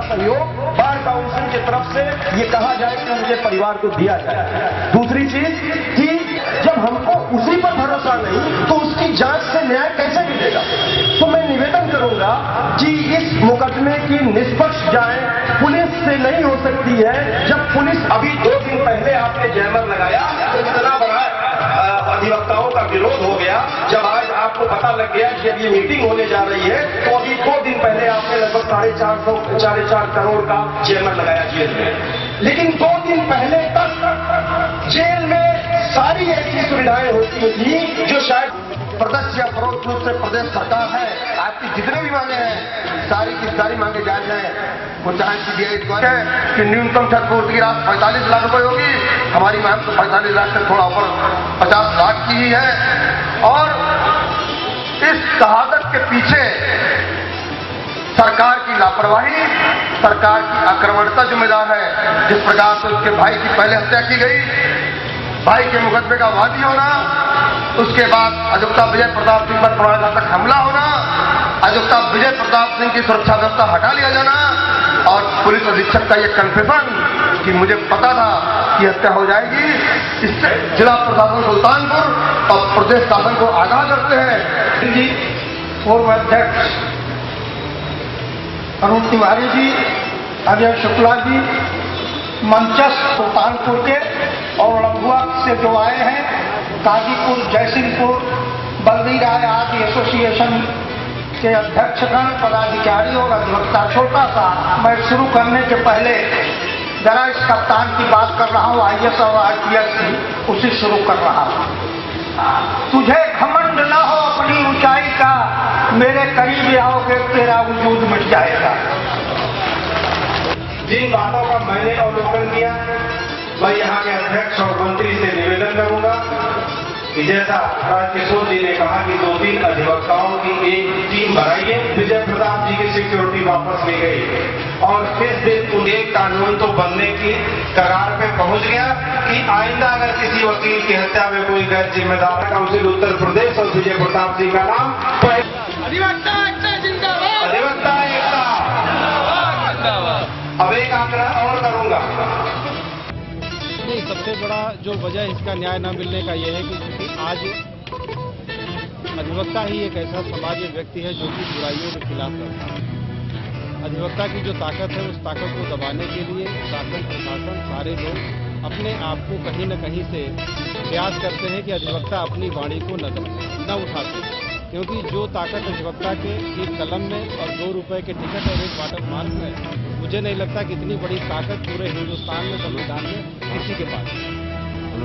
सहयोग bar council की तरफ से ये कहा जाए कि मुझे परिवार को दिया जाए। दूसरी चीज कि जब हमको उसी पर भरोसा नहीं तो उसकी जांच से न्याय कैसे मिलेगा। तो मैं निवेदन करूंगा कि इस मुकदमे की निष्पक्ष जांच पुलिस से नहीं हो सकती है। जब पुलिस अभी 2 दिन पहले आपने जैमर लगाया तो इतना बड़ा अधिवक्ताओं का विरोध हो गया। जब आज आपको पता लग गया कि अब ये मीटिंग होने जा रही है तो अभी 2 दिन पहले आपने लगभग 4.5 करोड़ का जैमर लगाया जेल में। लेकिन 2 दिन पहले तक जेल में सारी ऐसी सुविधाएं होती थी जो शायद प्रत्यक्ष या परोक्ष रूप से प्रदेश सरकार है आपकी जितने भी मांगे हैं सारी की सारी मांगे जायज हैं। वो चाहे सीबीआई द्वारा कि न्यूनतम क्षतिपूर्ति की राशि 45 लाख रुपए होगी, हमारी मांग तो 45 लाख से थोड़ा ऊपर 50 लाख की ही है। और इस शहादत के पीछे सरकार की लापरवाही, सरकार की आक्रमणता जिम्मेदार है। जिस प्रकार से उसके भाई की पहले हत्या की गई, भाई के मुकदमे का वादी होना, उसके बाद अधिवक्ता विजय प्रताप सिंह पर प्राणघातक हमला होना, अधिवक्ता विजय प्रताप सिंह की सुरक्षा व्यवस्था हटा लिया जाना और पुलिस अधीक्षक का यह कन्फेशन कि मुझे पता था कि हत्या हो जाएगी, इससे जिला प्रशासन सुल्तानपुर और प्रदेश शासन को आगाह करते हैं। जी पूर्व अध्यक्ष अरुण तिवारी जी, अजय शुक्ला जी, मंचस्थ सुल्तानपुर के और लंबुआ से जो आए हैं, काजीपुर, जयसिंहपुर, बल्दी राय आदि एसोसिएशन के अध्यक्षगण, पदाधिकारी और अधिवक्ता। छोटा सा मैं शुरू करने के पहले जरा इस कप्तान की बात कर रहा हूँ, IAS और IPS की, उसे शुरू कर रहा हूँ। तुझे घमंड न हो अपनी ऊंचाई का, मेरे करीब आओगे तेरा वजूद मिट जाएगा। जिन बातों का मैंने अवलोकन किया मैं यहाँ के अध्यक्ष और मंत्री से निवेदन करूंगा कि जैसा राजकिशोर जी ने कहा कि 2 दिन अधिवक्ताओं की एक टीम बनाई है, विजय प्रताप जी की सिक्योरिटी वापस ली गई और इस दिन उन्हें कानून तो बनने की करार पे पहुंच गया कि आइंदा अगर किसी वकील की हत्या में कोई गैर जिम्मेदार काउंसिल उत्तर प्रदेश और विजय प्रताप जी का नाम अधिवक्ता एकता। अब एक आग्रह और करूंगा। नहीं, सबसे बड़ा जो वजह इसका न्याय न मिलने का यह है कि आज अधिवक्ता ही एक ऐसा समाज में व्यक्ति है जो कि बुराइयों के खिलाफ लड़ता है। अधिवक्ता की जो ताकत है उस ताकत को दबाने के लिए शासन प्रशासन सारे लोग अपने आप को कहीं न कहीं से प्रयास करते हैं कि अधिवक्ता अपनी वाणी को न उठा सके, क्योंकि जो ताकत अधिवक्ता के एक कलम में और 2 रुपए के टिकट और एक वाटर मार्क में, मुझे नहीं लगता कि इतनी बड़ी ताकत पूरे हिंदुस्तान में संविधान में किसी के पास है।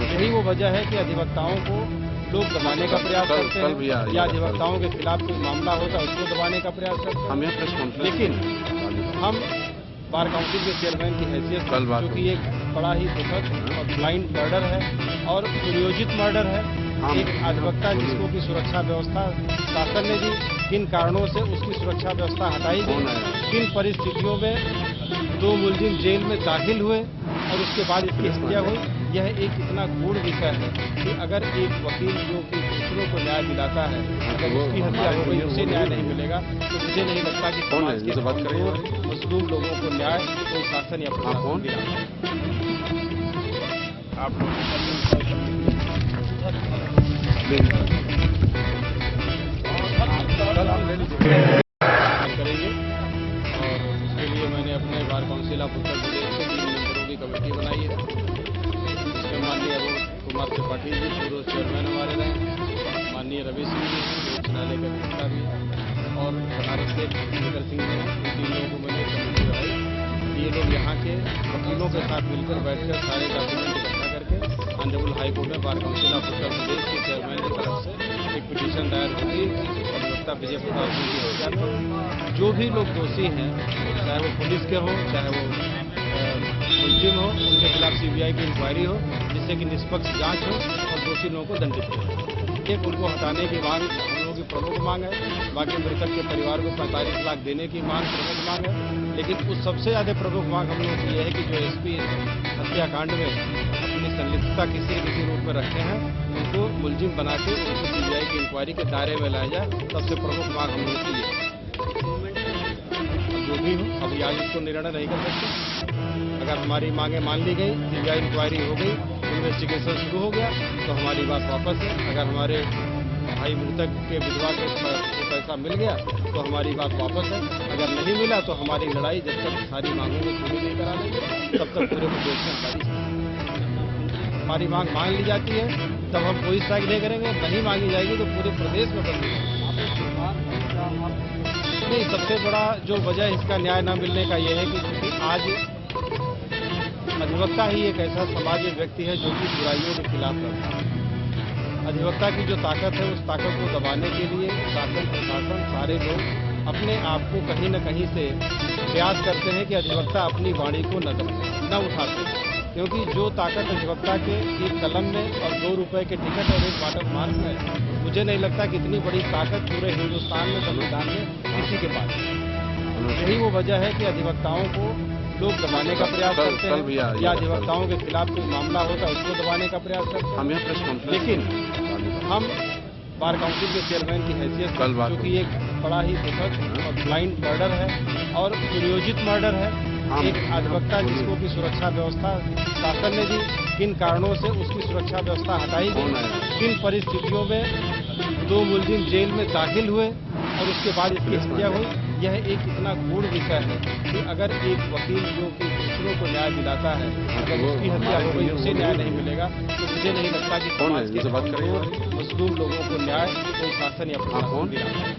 यही वो वजह है कि अधिवक्ताओं को लोग दबाने का प्रयास करते हैं या अधिवक्ताओं के खिलाफ कोई मामला होता है उसको दबाने का प्रयास करते हैं। लेकिन हम बार काउंसिल के चेयरमैन की हैसियत जो कि एक बड़ा ही दुखद और ब्लाइंड मर्डर है और सुनियोजित मर्डर है, एक अधिवक्ता जिसको की सुरक्षा व्यवस्था शासन ने दी, किन कारणों से उसकी सुरक्षा व्यवस्था हटाई गई, किन परिस्थितियों में 2 मुलजिम जेल में दाखिल हुए और उसके बाद इसकी हत्या हुई, यह एक इतना गूढ़ विषय है कि अगर एक वकील जो कि दूसरों को न्याय दिलाता है अगर उसकी हत्या हो गई उसे न्याय नहीं मिलेगा तो मुझे नहीं लगता कि समाज के मजलूम लोगों को न्याय कोई शासन या प्रशासन दिलाता करेंगे। और उसके लिए मैंने अपने bar council of Uttar Pradesh से 3 मेंबरों की कमेटी बनाई है, जिसमें माननीय अरुण कुमार त्रिपाठी जी पूर्व चेयरमैन हमारे रहे, माननीय रवि सिंह जी उच्च न्यायालय के अधिवक्ता भी और बनारस से शंकर सिंह जी हैं। इन 3 लोगों को मैंने कमेटी बनाई। ये लोग यहाँ के वकीलों के साथ मिलकर बैठकर सारे डॉक्यूमेंट इकट्ठा करके ऑनरेबल हाई कोर्ट में bar council of Uttar Pradesh के चेयरमैन की तरफ से एक पिटीशन दायर होगी अधिवक्ता विजय प्रताप सिंह की हत्या में। जो भी लोग दोषी हैं, चाहे वो पुलिस के हो चाहे वो मुलजिम हो, उनके खिलाफ CBI की इंक्वायरी हो जिससे कि निष्पक्ष जांच हो और दोषी लोगों को दंडित हो। एक उनको हटाने की मांग हम लोगों की प्रमुख मांग है। बाकी मृतक के परिवार को 45 लाख देने की मांग प्रमुख मांग है। लेकिन उस सबसे ज़्यादा प्रमुख मांग हम लोगों की यह है कि जो SP हत्याकांड में अपनी संलिप्तता किसी न किसी रूप में रखे हैं उनको मुलजिम बना के उनको CBI की इंक्वायरी के दायरे में लाया जाए। सबसे प्रमुख मांग हम लोगों की है। जो भी हो, अभी आज इसको निर्णय नहीं कर सकते। अगर हमारी मांगे मान ली गई, सीबीआई इंक्वायरी हो गई, इन्वेस्टिगेशन शुरू हो गया, तो हमारी बात वापस है। अगर हमारे भाई मृतक के विधवा के पैसा मिल गया तो हमारी बात वापस है। अगर नहीं मिला तो हमारी लड़ाई जब तक सारी मांगों को पूरी नहीं करा लेंगे तब तक पूरे प्रदेश में हमारी मांग मान ली जाती है तब हम कोई स्ट्राइक नहीं करेंगे, नहीं मांगी जाएगी तो पूरे प्रदेश में बंद नहीं। सबसे बड़ा जो वजह इसका न्याय न मिलने का यह है कि क्योंकि आज अधिवक्ता ही एक ऐसा समाज व्यक्ति है जो कि बुराइयों के खिलाफ लड़ता है। अधिवक्ता की जो ताकत है उस ताकत को दबाने के लिए शासन प्रशासन सारे लोग अपने आप को कहीं न कहीं से प्रयास करते हैं कि अधिवक्ता अपनी वाणी को न उठा सके, क्योंकि जो ताकत अधिवक्ता के एक कलम में और 2 रुपए के टिकट और एक वाटर मार्क में, मुझे नहीं लगता कि इतनी बड़ी ताकत पूरे हिंदुस्तान में संविधान में किसी के पास है। यही वो वजह है कि अधिवक्ताओं को लोग दबाने का प्रयास करते हैं या अधिवक्ताओं के खिलाफ कोई मामला होता है उसको दबाने का प्रयास करते हैं। लेकिन हम बार काउंसिल के चेयरमैन की हैसियत जो कि एक बड़ा ही दुखद और ब्लाइंड मर्डर है और सुनियोजित मर्डर है, एक अधिवक्ता जिसको की सुरक्षा व्यवस्था शासन ने दी, किन कारणों से उसकी सुरक्षा व्यवस्था हटाई गई, किन परिस्थितियों में 2 मुलजिम जेल में दाखिल हुए और उसके बाद इसकी हत्या हुई, यह एक इतना गूढ़ विषय है कि अगर एक वकील जो कि दूसरों को न्याय दिलाता है अगर उसकी हत्या हो गई उसे न्याय नहीं मिलेगा तो मुझे नहीं लगता कि समाज के मजलूम लोगों को न्याय कोई शासन या प्रशासन दिलाता है।